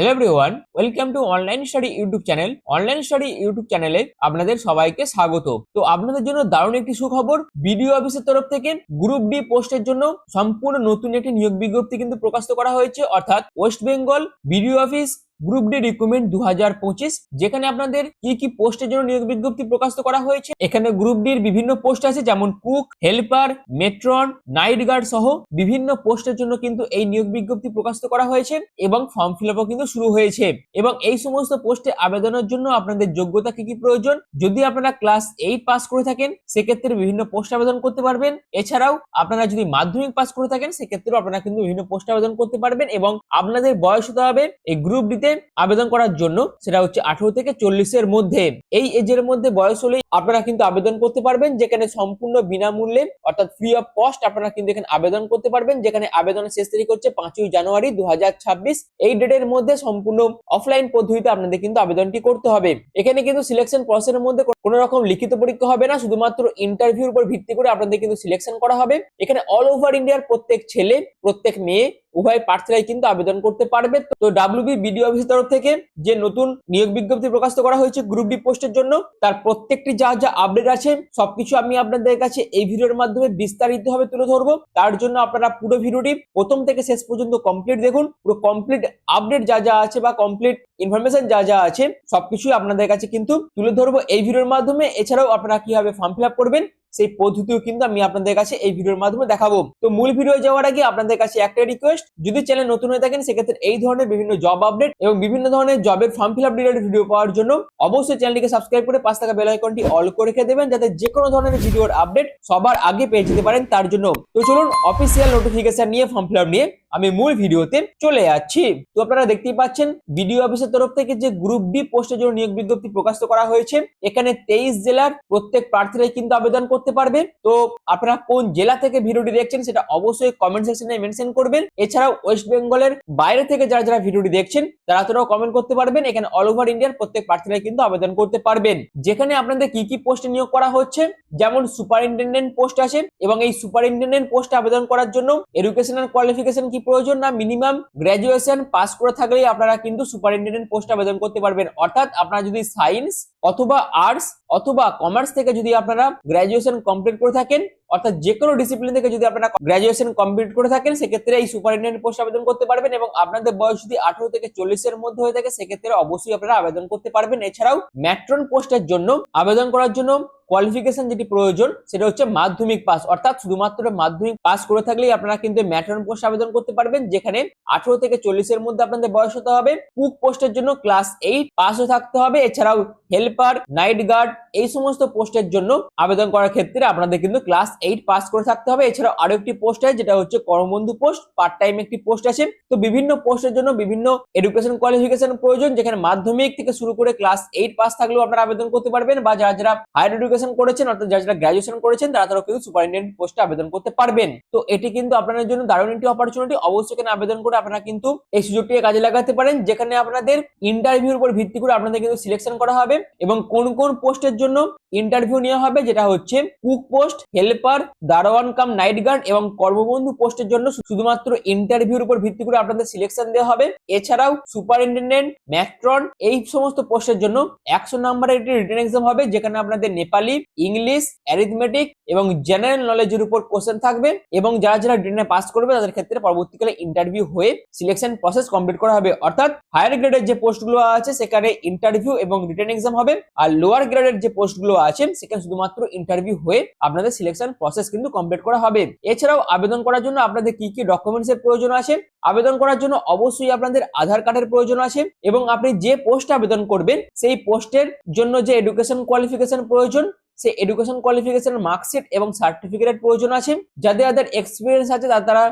Hello everyone, welcome to online study YouTube channel. Online study YouTube চ্যানেলে আপনাদের সবাইকে স্বাগত। তো আপনাদের জন্য দারুণ একটি সুখবর, বিডিও অফিসের তরফ থেকে গ্রুপ ডি পোস্টের জন্য সম্পূর্ণ নতুন একটি নিয়োগ বিজ্ঞপ্তি কিন্তু প্রকাশিত করা হয়েছে, অর্থাৎ West Bengal BDO office group D recruitment 2025, যেখানে আপনাদের কি কি পোস্টের জন্য নিয়োগ বিজ্ঞপ্তি প্রকাশিত করা হয়েছে। এখানে গ্রুপ ডির বিভিন্ন পোস্ট আছে, যেমন cook, helper, matron, night guard সহ বিভিন্ন পোস্টের জন্য কিন্তু এই নিয়োগ বিজ্ঞপ্তি প্রকাশিত করা হয়েছে এবং ফর্ম ফিল আপও কিন্তু শুরু হয়েছে। এবং এই সমস্ত পোস্টে আবেদনের জন্য আপনাদের যোগ্যতা কি কি প্রয়োজন, যদি আপনারা ক্লাস 8 পাস করে থাকেন সেক্ষেত্রে বিভিন্ন পোস্ট আবেদন করতে পারবেন। এছাড়াও আপনারা যদি মাধ্যমিক পাস করে থাকেন সেক্ষেত্রেও আপনারা কিন্তু বিভিন্ন পোস্ট আবেদন করতে পারবেন। এবং আপনাদের বয়স হতে হবে এই গ্রুপ ডিতে আবেদন করার জন্য, সেটা হচ্ছে 18 থেকে 40 এর মধ্যে। এই এজের মধ্যে বয়স হলেই আপনারা কিন্তু আবেদন করতে পারবেন, যেখানে সম্পূর্ণ বিনামূল্যে অর্থাৎ ফ্রি অফ কস্ট আপনারা কিন্তু এখানে আবেদন করতে পারবেন। যেখানে আবেদনের শেষ তারিখ হচ্ছে 5ই জানুয়ারি 2026। এই ডেটের মধ্যে সম্পূর্ণ অফলাইন পদ্ধতিতে আপনাদের কিন্তু আবেদনটি করতে হবে। এখানে কিন্তু সিলেকশন প্রসেসের মধ্যে কোনো রকম লিখিত পরীক্ষা হবে না, শুধুমাত্র ইন্টারভিউর উপর ভিত্তি করে আপনাদের কিন্তু সিলেকশন করা হবে। এখানে অল ওভার ইন্ডিয়ার প্রত্যেক ছেলে প্রত্যেক মেয়ে উভয় প্রার্থীরাই কিন্তু আবেদন করতে পারবে। তো ডাব্লিউবি বিডিও অফিসের তরফ থেকে যে নতুন নিয়োগ বিজ্ঞপ্তি প্রকাশিত করা হয়েছে গ্রুপ ডি পোস্টের জন্য, তার প্রত্যেকটি যা যা আপডেট আছে সবকিছু আমি আপনাদের কাছে এই ভিডিওর মাধ্যমে বিস্তারিত ভাবে তুলে ধরবো। তার জন্য আপনারা পুরো ভিডিওটি প্রথম থেকে শেষ পর্যন্ত কমপ্লিট দেখুন। পুরো কমপ্লিট আপডেট যা যা আছে বা কমপ্লিট ইনফরমেশন যা যা আছে সবকিছুই আপনাদের কাছে কিন্তু তুলে ধরবো এই ভিডিওর মাধ্যমে। এছাড়াও আপনারা কিভাবে ফর্ম ফিল আপ করবেন সেই পদ্ধতিও কিন্তু আমি আপনাদের কাছে এই ভিডিওর মাধ্যমে দেখাবো। তো মূল ভিডিও যাওয়ার আগে আপনাদের কাছে একটা রিকোয়েস্ট, যদি চ্যানেল নতুন হয়ে থাকেন সেক্ষেত্রে এই ধরনের বিভিন্ন জব আপডেট এবং বিভিন্ন ধরনের জবের form fill up related video পাওয়ার জন্য অবশ্যই চ্যানেলটিকে সাবস্ক্রাইব করে পাশে থাকা বেল আইকনটি অল করে রেখে দেবেন, যাতে যে কোনো ধরনের ভিডিওর আপডেট সবার আগে পেয়ে যেতে পারেন তার জন্য। তো চলুন অফিসিয়াল নোটিফিকেশন নিয়ে ফর্ম ফিল আপ নিয়ে আমি মূল ভিডিওতে চলে যাচ্ছি। তো আপনারা দেখতেই পাচ্ছেন বিডিও অফিসের তরফ থেকে যে গ্রুপ ডি পোস্টের জন্য নিয়োগ বিজ্ঞপ্তি প্রকাশিত করা হয়েছে। এখানে 23 জেলার প্রত্যেক প্রার্থীরাই কিন্তু আবেদন করতে পারবে। তো আপনারা কোন জেলা থেকে ভিডিওটি দেখছেন সেটা অবশ্যই কমেন্ট সেকশনে মেনশন করবেন। এছাড়াও ওয়েস্ট বেঙ্গলের বাইরে থেকে যারা যারা ভিডিওটি দেখছেন তারাও কমেন্ট করতে পারবেন। এখানে অল ওভার ইন্ডিয়ার প্রত্যেক প্রার্থীরাই কিন্তু আবেদন করতে পারবেন। যেখানে আপনাদের কি কি পোস্টে নিয়োগ করা হচ্ছে, যেমন সুপারিনটেন্ডেন্ট পোস্ট আছে, এবং এই সুপারিনটেন্ডেন্ট পোস্টে আবেদন করার জন্য এডুকেশনাল কোয়ালিফিকেশন কি প্রয়োজন, না মিনিমাম গ্রাজুয়েশন পাস করে থাকলেই আপনারা কিন্তু সুপারিনটেন্ডেন্ট পোস্টে আবেদন করতে পারবেন। অর্থাৎ আপনারা যদি সায়েন্স অথবা আর্টস অথবা কমার্স থেকে যদি আপনারা গ্রাজুয়েশন কমপ্লিট করে থাকেন, অর্থাৎ যে কোনো ডিসিপ্লিন থেকে যদি আপনারা গ্রাজুয়েশন কমপ্লিট করে থাকেন সেক্ষেত্রে এই সুপারিনটেন্ডেন্ট পোস্টে আবেদন করতে পারবেন। এবং আপনাদের বয়স যদি 18 থেকে 40 এর মধ্যে হয়ে থাকে সেক্ষেত্রে অবশ্যই আপনারা আবেদন করতে পারবেন। এছাড়াও ম্যাট্রন পোস্টের জন্য আবেদন করার জন্য কোয়ালিফিকেশন যেটি প্রয়োজন সেটা হচ্ছে মাধ্যমিক পাস, অর্থাৎ শুধুমাত্র মাধ্যমিক পাস করে থাকলেই আপনারা কিন্তু ম্যাট্রন পোস্টে আবেদন করতে পারবেন। যেখানে 18 থেকে 40 এর মধ্যে আপনাদের বয়স হতে হবে। কুক পোস্টের জন্য ক্লাস 8 পাসও থাকতে হবে। এছাড়াও হেল্পার, নাইট গার্ড এই সমস্ত পোস্টের জন্য আবেদন করার ক্ষেত্রে আপনাদের কিন্তু ক্লাস 8 পাস করে থাকতে হবে। এছাড়াও আরো একটি পোস্ট আছে যেটা হচ্ছে কর্মবন্ধু পোস্ট, পার্ট টাইম একটি পোস্ট আছে। তো বিভিন্ন পোস্টের জন্য বিভিন্ন এডুকেশন কোয়ালিফিকেশন প্রয়োজন, যেখানে মাধ্যমিক থেকে শুরু করে ক্লাস 8 পাস থাকলেও আপনারা আবেদন করতে পারবেন, বা যারা যারা হায়ার এডুকেশন করেছেন অর্থাৎ যারা যারা গ্রাজুয়েশন করেছেন তারাও কিন্তু সুপারিনটেন্ডেন্ট পোস্টে আবেদন করতে পারবেন। তো এটি কিন্তু আপনাদের জন্য দারুণ একটি অপরচুনিটি। অবশ্যই এখানে আবেদন করে আপনারা কিন্তু এই সুযোগটিকে কাজে লাগাতে পারেন, যেখানে আপনাদের ইন্টারভিউর উপর ভিত্তি করে আপনাদের কিন্তু সিলেকশন করা হবে এবং কোন কোন পোস্টের জন্য ইন্টারভিউ নেওয়া হবে, যেটা হচ্ছে কুক পোস্ট, হেল্পার, দারোয়ান কাম নাইট গার্ড এবং কর্মবন্ধু পোস্টের জন্য শুধুমাত্র ইন্টারভিউর উপর ভিত্তি করে আপনাদের সিলেকশন দেওয়া হবে। এছাড়াও সুপারিনটেন্ডেন্ট, ম্যাট্রন এই সমস্ত পোস্টের জন্য 100 নম্বরের একটি রিটেন এক্সাম হবে, যেখানে আপনাদের নেপালি, ইংলিশ, অ্যারিথমেটিক এবং জেনারেল নলেজের উপর কোশ্চেন থাকবে। এবং যারা যারা রিটেনে পাস করবে তাদের ক্ষেত্রে পরবর্তীকালে ইন্টারভিউ হয়ে সিলেকশন প্রসেস কমপ্লিট করা হবে। অর্থাৎ হায়ার গ্রেডের যে পোস্টগুলো আছে সেখানে ইন্টারভিউ এবং রিটেন এক্সাম হবে, আর লোয়ার গ্রেডের যে পোস্টগুলো আছে সেখানে শুধুমাত্র ইন্টারভিউ হয়ে আপনাদের সিলেকশন প্রসেস কিন্তু কমপ্লিট করা হবে। এছাড়াও আবেদন করার জন্য আপনাদের কি কি ডকুমেন্টস এর প্রয়োজন আছে, আবেদন করার জন্য অবশ্যই আপনাদের আধার কার্ডের প্রয়োজন আছে, এবং আপনি যে পোস্টে আবেদন করবেন সেই পোস্টের জন্য যে এডুকেশন কোয়ালিফিকেশন প্রয়োজন সেই এডুকেশন কোয়ালিফিকেশন মার্কশিট এবং সার্টিফিকেটের প্রয়োজন আছে। যাদের যাদের এক্সপিরিয়েন্স আছে তারা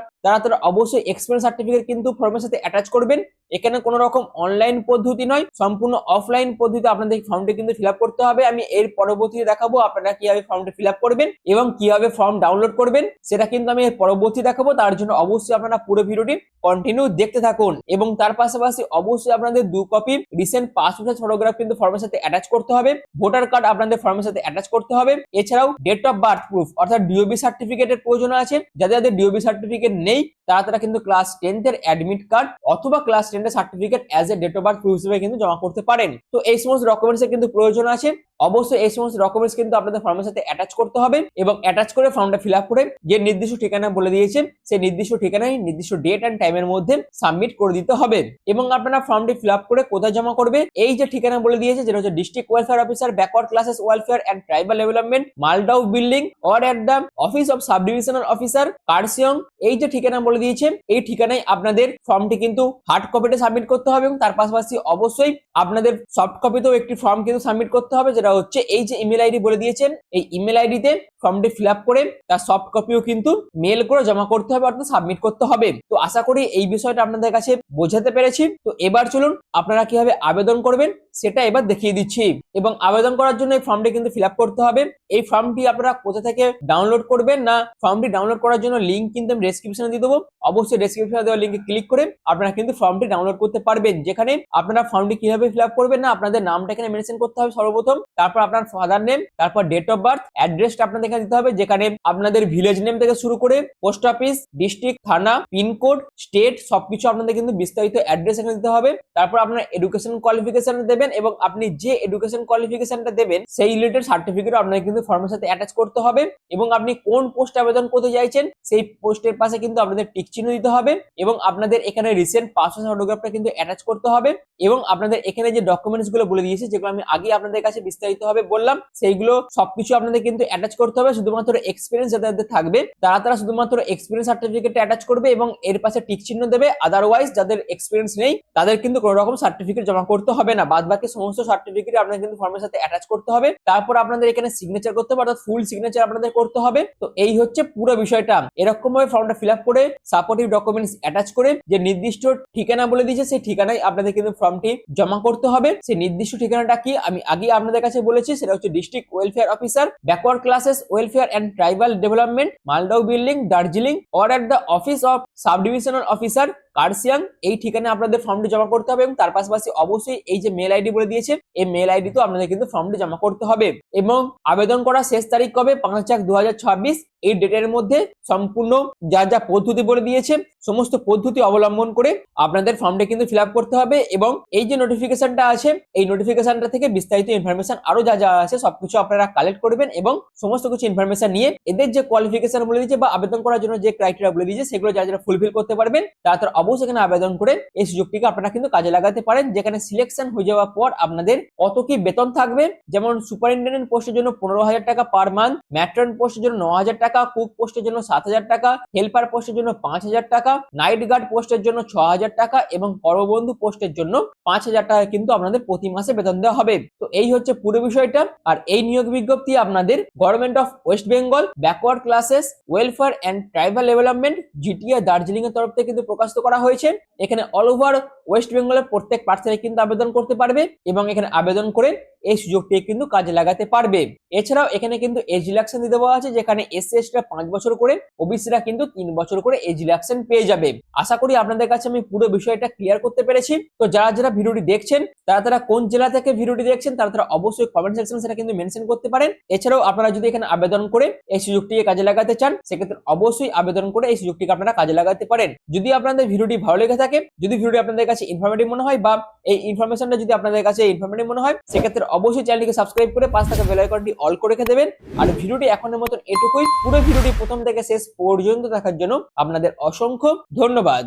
অবশ্যই এক্সপিরিয়েন্স সার্টিফিকেট কিন্তু ফর্মের সাথে অ্যাটাচ করবেন। এখানে কোনো রকম অনলাইন পদ্ধতি নয়, সম্পূর্ণ অফলাইন পদ্ধতিতে আপনাদের ফর্মটি কিন্তু ফিল আপ করতে হবে। আমি এর পরবর্তীতে দেখাবো আপনারা কিভাবে ফর্মটি ফিল আপ করবেন এবং কিভাবে ফর্ম ডাউনলোড করবেন, সেটা কিন্তু আমি এর পরবর্তী দেখাবো। তার জন্য অবশ্যই আপনারা পুরো ভিডিওটি কন্টিনিউ দেখতে থাকুন। এবং তার পাশাপাশি অবশ্যই আপনাদের 2 কপি রিসেন্ট পাসপোর্ট ফটোগ্রাফ কিন্তু ফর্মের সাথে অ্যাটাচ করতে হবে। ভোটার কার্ড আপনাদের ফর্মের সাথে অ্যাটাচ করতে হবে। এছাড়াও ডেট অফ বার্থ প্রুফ অর্থাৎ ডিওবি সার্টিফিকেটের প্রয়োজন আছে। যাদের ডিওবি সার্টিফিকেট নেই তারা কিন্তু ক্লাস 10 এর অ্যাডমিট কার্ড অথবা ক্লাস 10 অ্যাক্সিডেন্টের certificate as a date of birth proof হিসেবে কিন্তু জমা করতে পারেন। তো এই সমস্ত ডকুমেন্টস এর কিন্তু প্রয়োজন আছে। অবশ্যই এই সমস্ত ডকুমেন্টস কিন্তু আপনাদের ফর্মের সাথে অ্যাটাচ করতে হবে এবং অ্যাটাচ করে ফর্মটা ফিল আপ করে যে নির্দিষ্ট ঠিকানা বলে দিয়েছেন সেই নির্দিষ্ট ঠিকানায় নির্দিষ্ট ডেট অ্যান্ড টাইমের মধ্যে সাবমিট করে দিতে হবে। এবং আপনারা ফর্মটি ফিল আপ করে কোথায় জমা করবে, এই যে ঠিকানা বলে দিয়েছে যেটা হচ্ছে district welfare officer, backward classes welfare and tribal development, মালদাউ building, or at the office of subdivisional officer Kurseong, এই যে ঠিকানা বলে দিয়েছে এই ঠিকানায় আপনাদের ফর্মটি কিন্তু হার্ড কপিতে সাবমিট করতে হবে এবং তার পাশাপাশি অবশ্যই আপনাদের সফট কপিতেও একটি ফর্ম কিন্তু সাবমিট করতে হবে, যেটা হচ্ছে এই যে ইমেল আইডি বলে দিয়েছেন এই ইমেল আইডিতে ফর্মটি ফিল আপ করে তার সফট কপিও কিন্তু মেল করে জমা করতে হবে অর্থাৎ সাবমিট করতে হবে। তো আশা করি এই বিষয়টা আপনাদের কাছে বোঝাতে পেরেছি। তো এবার চলুন আপনারা কিভাবে আবেদন করবেন সেটা এবার দেখিয়ে দিচ্ছি। এবং আবেদন করার জন্য এই ফর্মটি কিন্তু ফিল আপ করতে হবে। এই ফর্মটি আপনারা কোথা থেকে ডাউনলোড করবেন, না ফর্মটি ডাউনলোড করার জন্য লিঙ্ক কিন্তু আমি ডেসক্রিপশনে দিয়ে দেবো, অবশ্যই ডেসক্রিপশনে দেওয়া লিঙ্কে ক্লিক করে আপনারা কিন্তু ফর্মটি ডাউনলোড করতে পারবেন, যেখানে আপনারা ফর্মটি কিভাবে ফিল আপ করবেন না আপনাদের নামটা এখানে মেনশন করতে হবে সর্বপ্রথম, তারপর আপনার ফাদার নেম, তারপর ডেট অফ বার্থ, অ্যাড্রেসটা আপনাদের এখানে দিতে হবে, যেখানে আপনাদের ভিলেজ নেম থেকে শুরু করে পোস্ট অফিস, ডিস্ট্রিক্ট, থানা, পিনকোড, স্টেট সবকিছু আপনাদের কিন্তু বিস্তারিত অ্যাড্রেস এখানে দিতে হবে। তারপর আপনার এডুকেশন কোয়ালিফিকেশন দেবেন এবং আপনি যে এডুকেশন কোয়ালিফিকেশনটা দেবেন সেই রিলেটেড সার্টিফিকেট আপনাকে কিন্তু ফর্মের সাথে অ্যাটাচ করতে হবে এবং আপনি কোন পোস্টে আবেদন করতে চাইছেন সেই পোস্টের পাশে কিন্তু আপনাদের টিক চিহ্ন দিতে হবে এবং আপনাদের এখানে রিসেন্ট পাসপোর্ট ফটোগ্রাফটা কিন্তু অ্যাটাচ করতে হবে এবং আপনাদের এখানে যে ডকুমেন্টস গুলো বলে দিয়েছি যেগুলো আমি আগে আপনাদের কাছে বিস্তারিত ভাবে বললাম সেইগুলো সবকিছু আপনাদের কিন্তু অ্যাটাচ করতে হবে। শুধুমাত্র এক্সপিরিয়েন্স যাদের থাকবে তারা শুধুমাত্র এক্সপিরিয়েন্স সার্টিফিকেটটা অ্যাটাচ করবে এবং এর পাশে টিক চিহ্ন দেবে, আদারওয়াইজ যাদের এক্সপিরিয়েন্স নেই তাদের কিন্তু কোনো রকম সার্টিফিকেট জমা করতে হবে না। বাদ বাকি সমস্ত সার্টিফিকেট আপনাদের কিন্তু ফর্মের সাথে অ্যাটাচ করতে হবে। তারপর আপনাদের এখানে সিগনেচার করতে হবে অর্থাৎ ফুল সিগনেচার আপনাদের করতে হবে। তো এই হচ্ছে পুরো বিষয়টা। এরকম ভাবে ফর্মটা ফিল আপ করে সাপোর্টিভ ডকুমেন্টস অ্যাটাচ করে যে নির্দিষ্ট ঠিকানা বলে দিয়েছে সেই ঠিকানায় আপনাদের কিন্তু ফর্মটি জমা করতে হবে। সেই নির্দিষ্ট ঠিকানাটা কি আমি আগে আপনাদের কাছে বলেছি, সেটা হচ্ছে district welfare officer, backward classes welfare and tribal development, মালদাউ building, Darjeeling, or at the office of subdivisional officer Kurseong, এই ঠিকানায় আপনাদের ফর্মটি জমা করতে হবে এবং তার পাশাপাশি অবশ্যই এই যে মেল আইডি বলে দিয়েছে এই মেল আইডি তো আপনাদের কিন্তু ফর্মটি জমা করতে হবে। এবং আবেদন করার শেষ তারিখ কবে 5/1/2026, এই ডেটের মধ্যে সম্পূর্ণ যা পদ্ধতি বলে দিয়েছে সমস্ত পদ্ধতি অবলম্বন করে আপনাদের ফর্মটি কিন্তু ফিল আপ করতে হবে। এবং এই যে নোটিফিকেশনটা আছে এই নোটিফিকেশনটা থেকে বিস্তারিত ইনফরমেশন আরো যা আছে সবকিছু আপনারা কালেক্ট করবেন এবং সমস্ত কিছু ইনফরমেশন নিয়ে এদের যে কোয়ালিফিকেশন বলে দিয়েছে বা আবেদন করার জন্য যে ক্রাইটেরিয়া বলে দিয়েছে সেগুলো যারা ফুলফিল করতে পারবেন তারা অবশ্যই এখানে আবেদন করে এই সুযোগটিকে আপনারা কিন্তু কাজে লাগাতে পারেন, যেখানে সিলেকশন হয়ে যাওয়ার পর আপনাদের কত কি বেতন থাকবে। যেমন সুপারিনটেন্ডেন্ট পোস্টের জন্য 15,000 টাকা পার মান্থ, ম্যাট্রন পোস্টের জন্য 9,000 টাকা, কুক পোস্টের জন্য 7,000 টাকা, হেল্পার পোস্টের জন্য 5,000 টাকা, নাইট গার্ড পোস্টের জন্য 6,000 টাকা এবং করবন্ধু পোস্টের জন্য 5,000 টাকা কিন্তু আপনাদের প্রতি মাসে বেতন দেওয়া হবে। তো এই হচ্ছে পুরো বিষয়টা। আর এই নিয়োগ বিজ্ঞপ্তি আপনাদের government of West Bengal backward classes welfare and tribal development GTA Darjeeling এর তরফ থেকে কিন্তু প্রকাশিত করা হয়েছে। এখানে অল ওভার ওয়েস্ট বেঙ্গলের প্রত্যেক প্রার্থী কিন্তু আবেদন করতে পারবে এবং এখানে আবেদন করে এই সুযোগটি কিন্তু কাজে লাগাতে পারবে। এছাড়াও এখানে কিন্তু এজ রিল্যাক্সেশন দিয়ে দেওয়া আছে, যেখানে এসসি এসটিরা 5 বছর করে, ওবিসিরা কিন্তু 3 বছর করে এজ রিল্যাক্সেশন পেয়ে যাবে। আশা করি আপনাদের কাছে আমি পুরো বিষয়টা ক্লিয়ার করতে পেরেছি। তো যারা ভিডিওটি দেখছেন তারা কোন জেলা থেকে ভিডিওটি দেখছেন তারা অবশ্যই কমেন্ট সেকশনে সেটা কিন্তু মেনশন করতে পারেন। এছাড়াও আপনারা যদি এখানে আবেদন করে এই সুযোগটিকে কাজে লাগাতে চান সেক্ষেত্রে অবশ্যই আবেদন করে এই সুযোগটিকে আপনারা কাজে লাগাতে পারেন। যদি আপনাদের ভিডিওটি ভালো লেগে থাকে, যদি ভিডিওটি আপনাদের কাছে ইনফরমেটিভ মনে হয় বা এই ইনফরমেশনটা যদি আপনাদের কাছে ইনফরমেটিভ মনে হয় সেক্ষেত্রে অবশ্যই চ্যানেলটিকে সাবস্ক্রাইব করে পাশে থাকা বেল আইকনটি অল করে রেখে দেবেন। আর ভিডিওটি এখনের মতন এটুকুই। পুরো ভিডিওটি প্রথম থেকে শেষ পর্যন্ত দেখার জন্য আপনাদের অসংখ্য ধন্যবাদ।